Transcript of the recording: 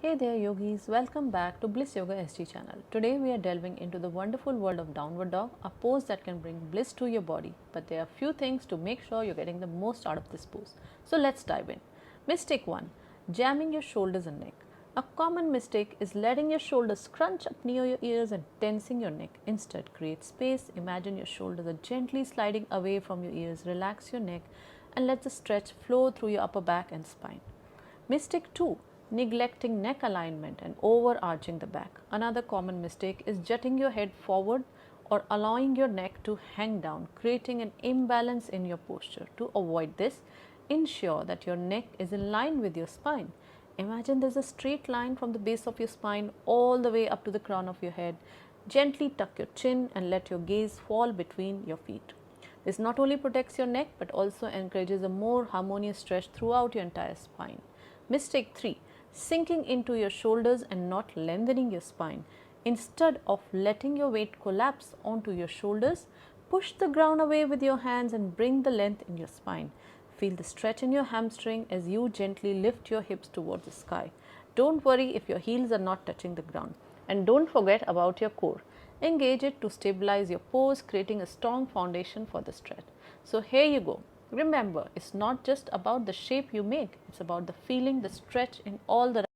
Hey there yogis, welcome back to BlissYogaSG channel. Today we are delving into the wonderful world of downward dog, a pose that can bring bliss to your body. But there are few things to make sure you're getting the most out of this pose. So let's dive in. Mistake 1. Jamming your shoulders and neck. A common mistake is letting your shoulders scrunch up near your ears and tensing your neck. Instead, create space. Imagine your shoulders are gently sliding away from your ears. Relax your neck and let the stretch flow through your upper back and spine. Mistake 2. Neglecting neck alignment and overarching the back. Another common mistake is jutting your head forward or allowing your neck to hang down, creating an imbalance in your posture. To avoid this, ensure that your neck is in line with your spine. Imagine there's a straight line from the base of your spine all the way up to the crown of your head. Gently tuck your chin and let your gaze fall between your feet. This not only protects your neck but also encourages a more harmonious stretch throughout your entire spine. Mistake 3. Sinking into your shoulders and not lengthening your spine. Instead of letting your weight collapse onto your shoulders, push the ground away with your hands and bring the length in your spine. Feel the stretch in your hamstring as you gently lift your hips towards the sky. Don't worry if your heels are not touching the ground. And don't forget about your core. Engage it to stabilize your pose, creating a strong foundation for the stretch. So here you go. Remember, it's not just about the shape you make, it's about the feeling, the stretch in all the